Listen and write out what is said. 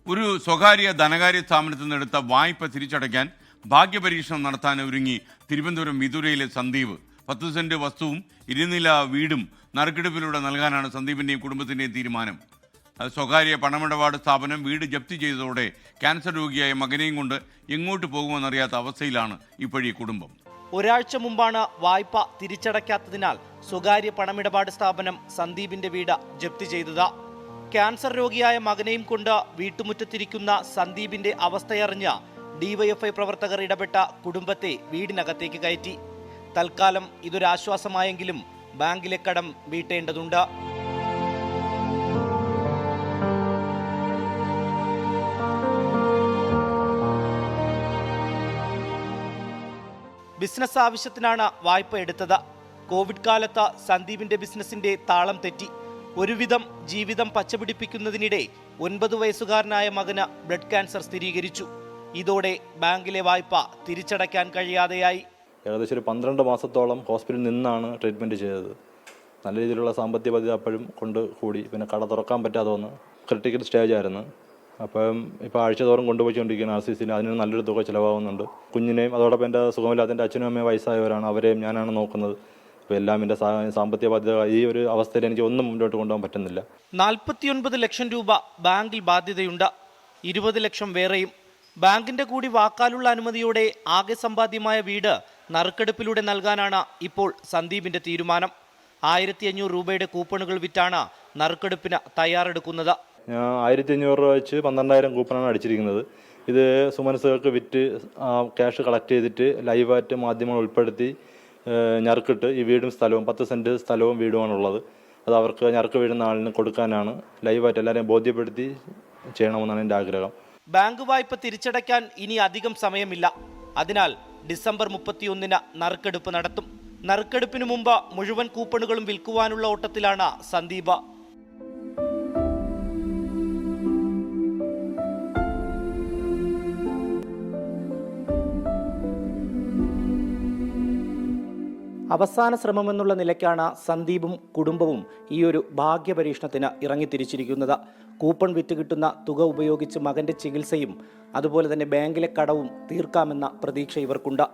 ഒരു സ്വകാര്യ ധനകാര്യ സ്ഥാപനത്തിൽ നിന്നെടുത്ത വായ്പ തിരിച്ചടയ്ക്കാൻ ഭാഗ്യപരീക്ഷണം നടത്താൻ ഒരുങ്ങി തിരുവനന്തപുരം വിതുരയിലെ സന്ദീപ്. 10 സെന്റ് വസ്തുവും 2 നില വീടും നറുക്കെടുപ്പിലൂടെ നൽകാനാണ് സന്ദീപിന്റെയും കുടുംബത്തിന്റെയും തീരുമാനം. സ്വകാര്യ പണമിടപാട് സ്ഥാപനം വീട് ജപ്തി ചെയ്തതോടെ ക്യാൻസർ രോഗിയായ മകനെയും കൊണ്ട് എങ്ങോട്ട് പോകുമെന്നറിയാത്ത അവസ്ഥയിലാണ് ഇപ്പോഴീ കുടുംബം. ഒരാഴ്ച മുമ്പാണ് വായ്പ തിരിച്ചടയ്ക്കാത്തതിനാൽ സ്വകാര്യ പണമിടപാട് സ്ഥാപനം സന്ദീപിന്റെ വീട് ജപ്തി ചെയ്തത്. ക്യാൻസർ രോഗിയായ മകനെയും കൊണ്ട് വീട്ടുമുറ്റത്തിരിക്കുന്ന സന്ദീപിന്റെ അവസ്ഥയറിഞ്ഞ് ഡിവൈഎഫ്ഐ പ്രവർത്തകർ ഇടപെട്ട കുടുംബത്തെ വീടിനകത്തേക്ക് കയറ്റി. തൽക്കാലം ഇതൊരാശ്വാസമായെങ്കിലും ബാങ്കിലെ കടം വീട്ടേണ്ടതുണ്ട്. ബിസിനസ് ആവശ്യത്തിനാണ് വായ്പ എടുത്തത്. കോവിഡ് കാലത്ത് സന്ദീപിന്റെ ബിസിനസിന്റെ താളം തെറ്റി. ഒരുവിധം ജീവിതം പച്ചപിടിപ്പിക്കുന്നതിനിടെ 9 വയസ്സുകാരനായ മകന് ബ്ലഡ് ക്യാൻസർ സ്ഥിരീകരിച്ചു. ഇതോടെ ബാങ്കിലെ വായ്പ തിരിച്ചടയ്ക്കാൻ കഴിയാതെയായി. ഏകദേശം ഒരു 12 മാസത്തോളം ഹോസ്പിറ്റലിൽ നിന്നാണ് ട്രീറ്റ്മെൻറ്റ് ചെയ്തത്. നല്ല രീതിയിലുള്ള സാമ്പത്തിക ബാധ്യത അപ്പോഴും കൊണ്ട് കൂടി. പിന്നെ കട തുറക്കാൻ പറ്റാതെ വന്ന് ക്രിട്ടിക്കൽ സ്റ്റേജ് ആയിരുന്നു. അപ്പം ഇപ്പോൾ ആഴ്ചതോറും കൊണ്ടുപോയിക്കൊണ്ടിരിക്കുകയാണ് RCCയിൽ. അതിന് നല്ലൊരു തുക ചിലവാകുന്നുണ്ട്. കുഞ്ഞിനെയും അതോടൊപ്പം എൻ്റെ സുഖമില്ലാത്ത എൻ്റെ അച്ഛനും അമ്മയും വയസ്സായവരാണ്. അവരെയും ഞാനാണ് നോക്കുന്നത്. അപ്പോൾ എല്ലാം എൻ്റെ സാമ്പത്തിക ബാധ്യത ഈ ഒരു അവസ്ഥയിൽ എനിക്ക് ഒന്നും മുന്നോട്ട് കൊണ്ടുപോകാൻ പറ്റുന്നില്ല. 49 ലക്ഷം രൂപ ബാങ്കിൽ ബാധ്യതയുണ്ട്. 20 ലക്ഷം വേറെയും. ബാങ്കിന്റെ കൂടി വാക്കാലുള്ള അനുമതിയോടെ ആകെ സമ്പാദ്യമായ വീട് നറുക്കെടുപ്പിലൂടെ നൽകാനാണ് ഇപ്പോൾ സന്ദീപിന്റെ തീരുമാനം. 1500 രൂപയുടെ കൂപ്പണുകൾ വിറ്റാണ് നറുക്കെടുപ്പിന് തയ്യാറെടുക്കുന്നത്. ഞാൻ 1500 രൂപ വെച്ച് 12,000 കൂപ്പണാണ് അടിച്ചിരിക്കുന്നത്. ഇത് സുമനസ്സുകൾക്ക് വിറ്റ് ക്യാഷ് കളക്ട് ചെയ്തിട്ട് ലൈവായിട്ട് മാധ്യമങ്ങൾ ഉൾപ്പെടുത്തി ഞറുക്കിട്ട് ഈ വീടും സ്ഥലവും 10 സെൻറ്റ് സ്ഥലവും വീടുമാണുള്ളത്. അത് അവർക്ക് ഞറുക്ക് വീഴുന്ന ആളിന് കൊടുക്കാനാണ് ലൈവായിട്ട് എല്ലാവരെയും ബോധ്യപ്പെടുത്തി ചെയ്യണമെന്നാണ് എൻ്റെ ആഗ്രഹം. ബാങ്ക് വായ്പ തിരിച്ചടയ്ക്കാൻ ഇനി അധികം സമയമില്ല. അതിനാൽ ഡിസംബർ 31-ന് നറുക്കെടുപ്പ് നടത്തും. നറുക്കെടുപ്പിന് മുമ്പ് മുഴുവൻ കൂപ്പണുകളും വിൽക്കുവാനുള്ള ഓട്ടത്തിലാണ് സന്ദീപ്. അവസാന ശ്രമമെന്നുള്ള നിലയ്ക്കാണ് സന്ദീപും കുടുംബവും ഈ ഒരു ഭാഗ്യപരീക്ഷണത്തിന് ഇറങ്ങിത്തിരിച്ചിരിക്കുന്നത്. കൂപ്പൺ വിറ്റ് കിട്ടുന്ന തുക ഉപയോഗിച്ച് മകന്റെ ചികിത്സയും അതുപോലെ തന്നെ ബാങ്കിലെ കടവും തീർക്കാമെന്ന പ്രതീക്ഷ ഇവർക്കുണ്ട്.